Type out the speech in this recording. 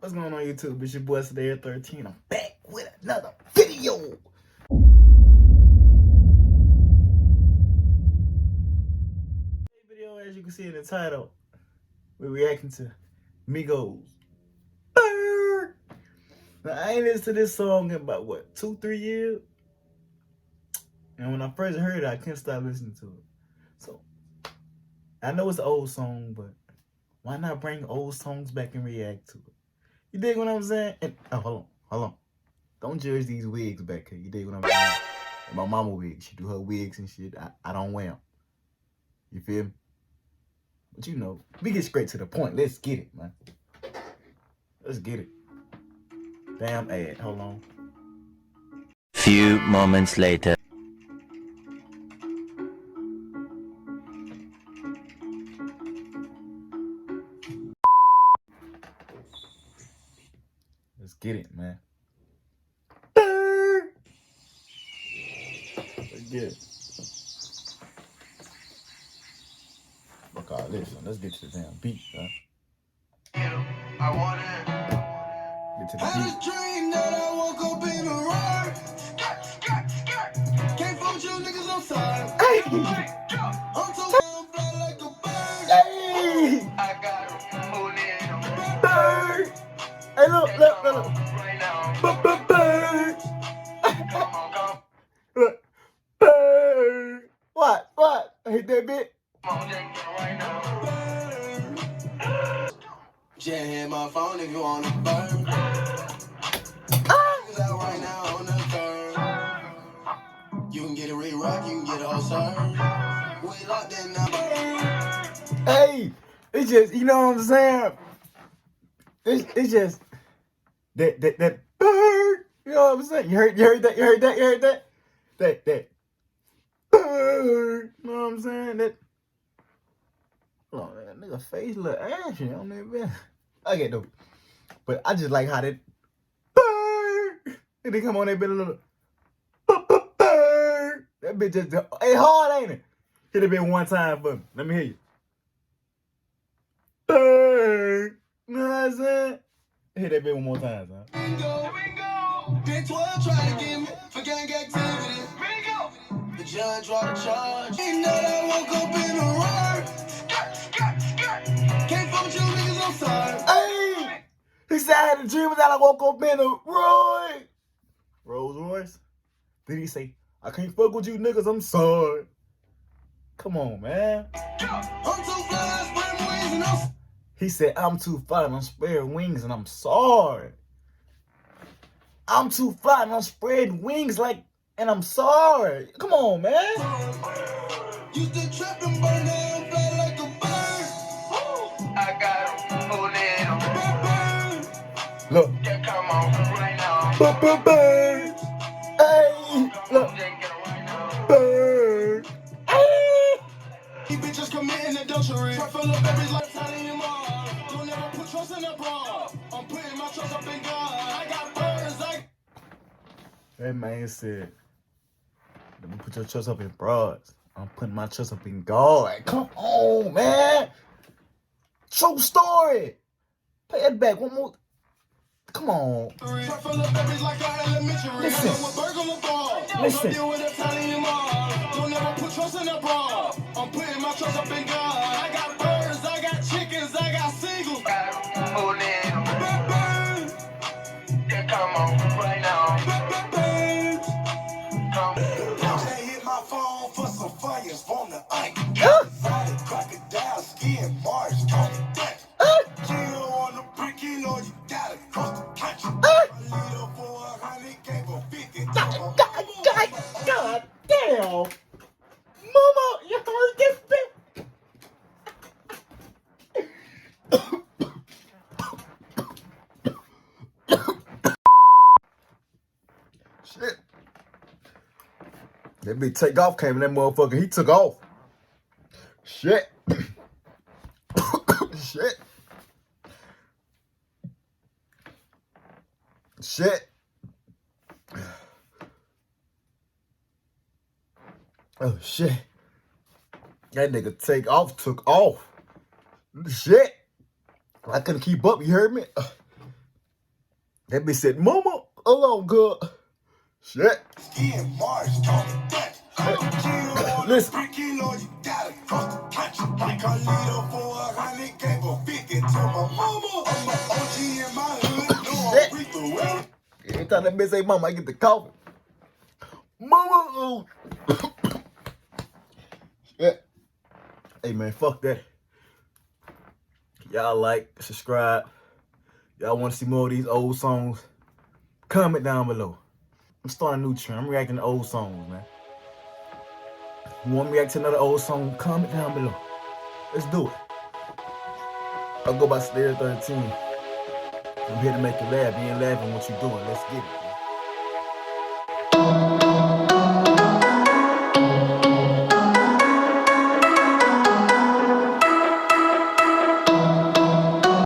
What's going on YouTube? It's your boy CEDARIUS13. I'm back with another video. Video, as you can see in the title, we're reacting to Migos. Bird. Now I ain't listened to this song in about what, 2-3 years? And when I first heard it, I couldn't stop listening to it. So I know it's an old song, but why not bring old songs back and react to it? You dig what I'm saying? And hold on. Don't judge these wigs back here. You dig what I'm saying? And my mama wig, she do her wigs and shit. I don't wear them. You feel me? But you know, we get straight to the point. Let's get it, man. Let's get it. Damn ad. Hold on. Few moments later. Let's get it, man. Let's get it. Fuck all this. Let's get to the damn beat, man. Get to the beat. Dream that I woke up in a ride. Can't fuck you niggas on side. Hey! I'm so fly like a bird. Hey! I got hold it. Bird! Hey, look. Right now. Bird! Come Look. Bird! What? I hit that bit. on, take it right now. Just hit my phone if you want to burn. Niggas out right now on the third. You can get a re-rock, you can get a whole serve. We locked in now. Hey, it's just, you know what I'm saying? It's just that bird. You know what I'm saying? You heard that? That bird. You know what I'm saying? That. Hold on, that nigga face look ashy on that bit. I get though, but I just like how that bird. And they come on that bit a little. Bird. That bitch just hey hard, ain't it? Hit it bit one time for me. Let me hear you. Bird. You know what I'm saying? Hit that bit one more time, son. Bingo. Big 12 try to get me for gang activity. Bingo. The judge draw the charge. Ain't that I woke up in a ride. Can't fuck with you niggas on side. Hey! He said I had a dream that I woke up in a Rolls Royce? Did he say, I can't fuck with you niggas, I'm sorry. Come on, man. I'm too fly, spread wings and I'm He said, I'm too fly and I'm spreading wings and I'm sorry. I'm too fly and I'm spreading wings and I'm sorry. Come on, man. used to trap and burn down, fly like a bird. I got hold it on. Look. Yeah, come on, right now. Bird. Hey, look. Bird. Hey. These bitches committing adultery. Try full of babies like Tiny and Mom. Don't ever put trust in a bra. I'm putting my trust up in God. I got birds like. That man said, let me put your trust up in broads. I'm putting my trust up in God. Come on, man. True story. Play that back one more. Come on. Try full of babies like our elementary. Listen. Listen. Don't ever put trust in a bra. I'm putting my trust up in God. I got birds, I got chickens, I got seagulls. Hold it. Yeah, come on, right now. They hit my phone for some fires from the ike. Solid crocodile skin, Mars, Tony Dutch. Chill on the brick, you know you gotta cross the country. A little for 100, gave her 50. God damn. Mama, you heard this bit? Shit. That big takeoff came in that motherfucker. He took off. Shit. Shit. Oh, shit. That nigga took off. Shit. I couldn't keep up, you heard me? That bitch said, Mama, hold on, girl. Shit. Skin Mars, call me that. Listen. You gotta cross the country. Like a leader for 100, gave a 50 to my mama. I'm an OG in my hood, no I'm free through it. Every time that bitch say mama, I get the coffee. Mama. Yeah. Hey man, fuck that. Y'all like, subscribe. Y'all want to see more of these old songs? Comment down below. I'm starting a new trend. I'm reacting to old songs, man. You want me to react to another old song? Comment down below. Let's do it. I'll go by CEDARIUS13. I'm here to make you laugh. You ain't laughing what you doing. Let's get it.